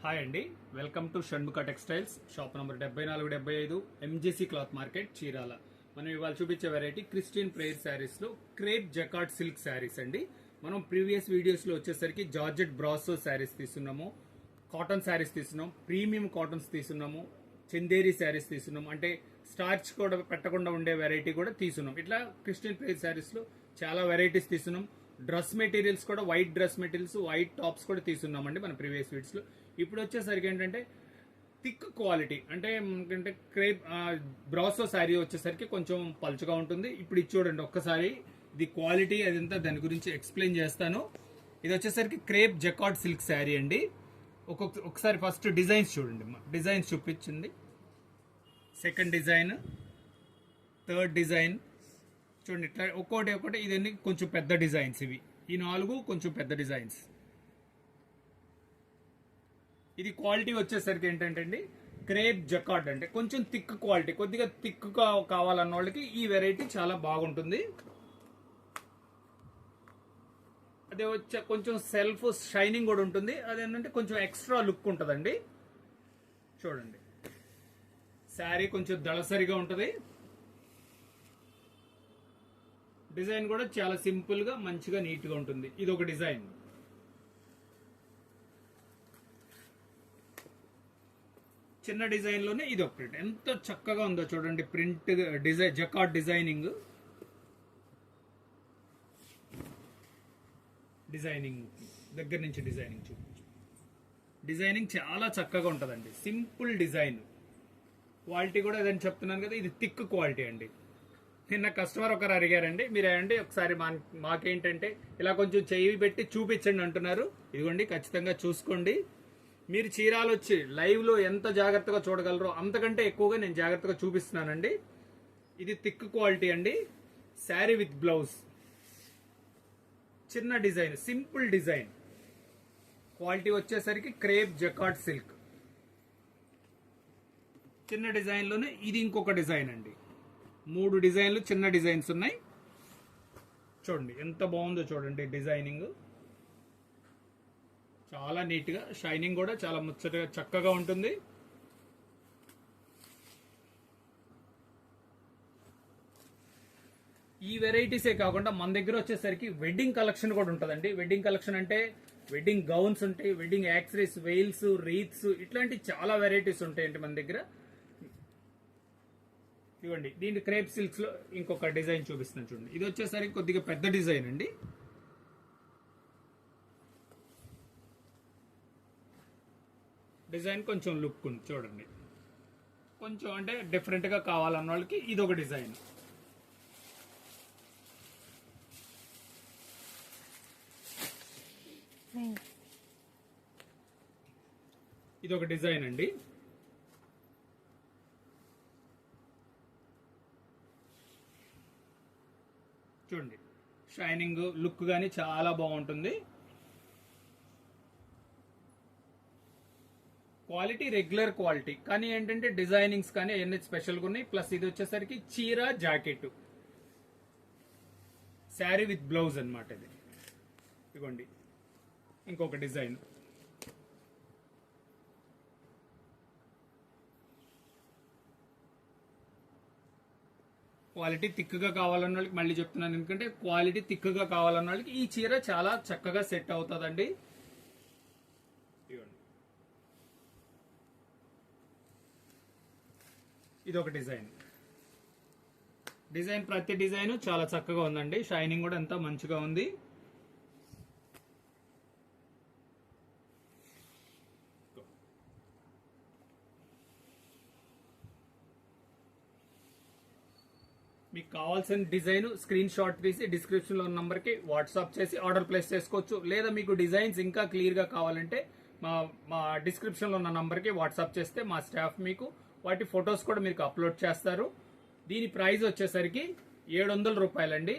Hi అండి, welcome to Shanmukha textiles shop number 7475 MGC cloth market Chirala. మనం ఇవాళ చూపించే వెరైటీ క్రిస్టియన్ ప్రేయర్ శారీస్ లో క్రేప్ జకార్డ్ సిల్క్ శారీస్ అండి. మనం ప్రీవియస్ వీడియోస్ లో వచ్చేసరికి జార్జెట్ బ్రాసో శారీస్ తీసుకున్నాము, కాటన్ శారీస్ తీసుకున్నాం, ప్రీమియం కాటన్స్ తీసుకున్నాము, చందేరి శారీస్ తీసుకున్నాం, అంటే స్టార్చ్ కూడా పెట్టకుండా ఉండే వెరైటీ కూడా తీసుకున్నాం. ఇట్లా క్రిస్టియన్ ప్రేయర్ శారీస్ లో చాలా వెరైటీస్ తీసుకున్నాం. డ్రెస్ మెటీరియల్స్ కూడా white dress materials, white tops కూడా తీసుకున్నామండి మన ప్రీవియస్ వీడియోస్ లో. ఇప్పుడు వచ్చేసరికి ఏంటంటే థిక్ క్వాలిటీ, అంటే క్రేప్ బ్రాసో శారీ వచ్చేసరికి కొంచెం పలుచగా ఉంటుంది. ఇప్పుడు ఇది చూడండి ఒక్కసారి, ఇది క్వాలిటీ అదంతా దాని గురించి ఎక్స్ప్లెయిన్ చేస్తాను. ఇది వచ్చేసరికి క్రేప్ జకార్డ్ సిల్క్ శారీ అండి. ఒకసారి ఫస్ట్ డిజైన్స్ చూడండి, డిజైన్స్ చూపించింది. సెకండ్ డిజైన్, థర్డ్ డిజైన్ చూడండి. ఇట్లా ఒక్కొక్కటి ఇదన్నీ కొంచెం పెద్ద డిజైన్స్. ఇవి ఈ 4 కొంచెం పెద్ద డిజైన్స్. ఇది క్వాలిటీ వచ్చేసరికి ఏంటంటే అండి క్రేప్ జకార్డ్, అంటే కొంచెం థిక్ క్వాలిటీ, కొద్దిగా థిక్ కావాలన్న వాళ్ళకి ఈ వెరైటీ చాలా బాగుంటుంది. అదే వచ్చే కొంచెం సెల్ఫ్ షైనింగ్ కూడా ఉంటుంది. అదేంటంటే కొంచెం ఎక్స్ట్రా లుక్ ఉంటుందండి. చూడండి, శారీ కొంచెం దళసరిగా ఉంటుంది. డిజైన్ కూడా చాలా సింపుల్ గా మంచిగా నీట్ గా ఉంటుంది. ఇది ఒక డిజైన్. చిన్న డిజైన్ లోనే ఇది ఒకటి ఎంత చక్కగా ఉందో చూడండి. ప్రింట్ డిజైన్, జకార్డ్ డిజైనింగ్ దగ్గర నుంచి డిజైనింగ్ చూపించు. డిజైనింగ్ చాలా చక్కగా ఉంటుందండి. Simple design. క్వాలిటీ కూడా అదని చెప్తున్నాను కదా, ఇది థిక్ క్వాలిటీ అండి. నిన్న కస్టమర్ ఒకరు అడిగారండి, మీరేంటి ఒకసారి మాకేంటంటే ఇలా కొంచెం చెయ్యి పెట్టి చూపించండి అంటున్నారు. ఇదిగోండి, ఖచ్చితంగా చూసుకోండి. మీరు చీరాలు వచ్చి లైవ్ లో ఎంత జాగ్రత్తగా చూడగలరో అంతకంటే ఎక్కువగా నేను జాగ్రత్తగా చూపిస్తున్నానండి. ఇది థిక్ క్వాలిటీ అండి. శారీ విత్ బ్లౌజ్, చిన్న డిజైన్, సింపుల్ డిజైన్. క్వాలిటీ వచ్చేసరికి క్రేప్ జకార్డ్ సిల్క్. చిన్న డిజైన్ లోనే ఇది ఇంకొక డిజైన్ అండి. 3 డిజైన్లు చిన్న డిజైన్స్ ఉన్నాయి. చూడండి ఎంత బాగుందో చూడండి. డిజైనింగ్ చాలా నీట్ గా, షైనింగ్ కూడా చాలా ముచ్చటగా చక్కగా ఉంటుంది. ఈ వెరైటీసే కాకుండా మన దగ్గర వచ్చేసరికి వెడ్డింగ్ కలెక్షన్ కూడా ఉంటుందండి. వెడ్డింగ్ కలెక్షన్ అంటే వెడ్డింగ్ గౌన్స్ ఉంటాయి, వెడ్డింగ్ యాక్సరీస్, వెయిల్స్, రీత్స్, ఇట్లాంటి చాలా వెరైటీస్ ఉంటాయండి మన దగ్గర. ఇవ్వండి, దీని క్రేప్ సిల్క్స్ లో ఇంకొక డిజైన్ చూపిస్తున్నాను చూడండి. ఇది వచ్చేసరికి కొద్దిగా పెద్ద డిజైన్ అండి. డిజైన్ కొంచెం లుక్ ఉంది చూడండి. కొంచెం అంటే డిఫరెంట్ గా కావాలన్న వాళ్ళకి ఇది ఒక డిజైన్. ఇది ఒక డిజైన్ అండి. చూడండి, షైనింగ్ లుక్ గానీ చాలా బాగుంటుంది. క్వాలిటీ రెగ్యులర్ క్వాలిటీ, కానీ ఏంటంటే డిజైనింగ్స్ కానీ అవన్నీ స్పెషల్గా ఉన్నాయి. ప్లస్ ఇది వచ్చేసరికి చీర జాకెట్, శారీ విత్ బ్లౌజ్ అనమాట. ఇది ఇదిగోండి ఇంకొక డిజైన్. క్వాలిటీ థిక్గా కావాలన్న వాళ్ళకి మళ్ళీ చెప్తున్నాను, ఎందుకంటే క్వాలిటీ థిక్గా కావాలన్న వాళ్ళకి ఈ చీర చాలా చక్కగా సెట్ అవుతుందండి. ఇది ఒక డిజైన్. ప్రతి డిజైన్ చాలా చక్కగా ఉందండి. షైనింగ్ కూడా ఎంత మంచిగా ఉంది. మీకు కావాల్సిన డిజైన్ స్క్రీన్ షాట్ తీసి డిస్క్రిప్షన్ లో ఉన్న నంబర్ కి వాట్సాప్ చేసి ఆర్డర్ ప్లేస్ చేసుకోవచ్చు. లేదా మీకు డిజైన్స్ ఇంకా క్లియర్ గా కావాలంటే మా డిస్క్రిప్షన్ లో ఉన్న నంబర్ కి వాట్సాప్ చేస్తే మా స్టాఫ్ మీకు వాటి ఫొటోస్ కూడా మీకు అప్లోడ్ చేస్తారు. దీని ప్రైస్ వచ్చేసరికి 700 రూపాయలండి.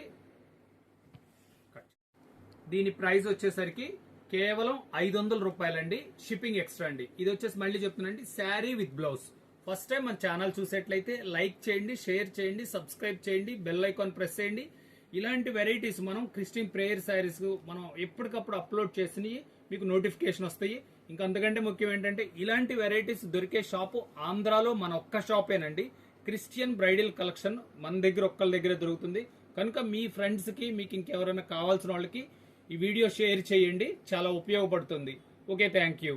దీని ప్రైస్ వచ్చేసరికి కేవలం 500 రూపాయలండి. షిప్పింగ్ ఎక్స్ట్రా అండి. ఇది వచ్చేసి మళ్ళీ చెప్తున్నాండి, sari with blouse. First time మన ఛానల్ చూసేట్లయితే లైక్ చేయండి, షేర్ చేయండి, సబ్స్క్రైబ్ చేయండి, బెల్ ఐకాన్ ప్రెస్ చేయండి. ఇలాంటి వెరైటీస్ మనం క్రిస్టియన్ ప్రేయర్ శారీస్ మనం ఎప్పటికప్పుడు అప్లోడ్ చేసినవి మీకు నోటిఫికేషన్ వస్తాయి. ఇంకా అంతకంటే ముఖ్యం ఏంటంటే ఇలాంటి వెరైటీస్ దొరికే షాపు ఆంధ్రాలో మన ఒక్క షాపేనండి. క్రిస్టియన్ బ్రైడల్ కలెక్షన్ మన దగ్గర ఒక్కళ్ళ దగ్గర దొరుకుతుంది. కనుక మీ ఫ్రెండ్స్కి మీకు ఇంకెవరైనా కావాల్సిన వాళ్ళకి ఈ వీడియో షేర్ చేయండి, చాలా ఉపయోగపడుతుంది. Okay, thank you.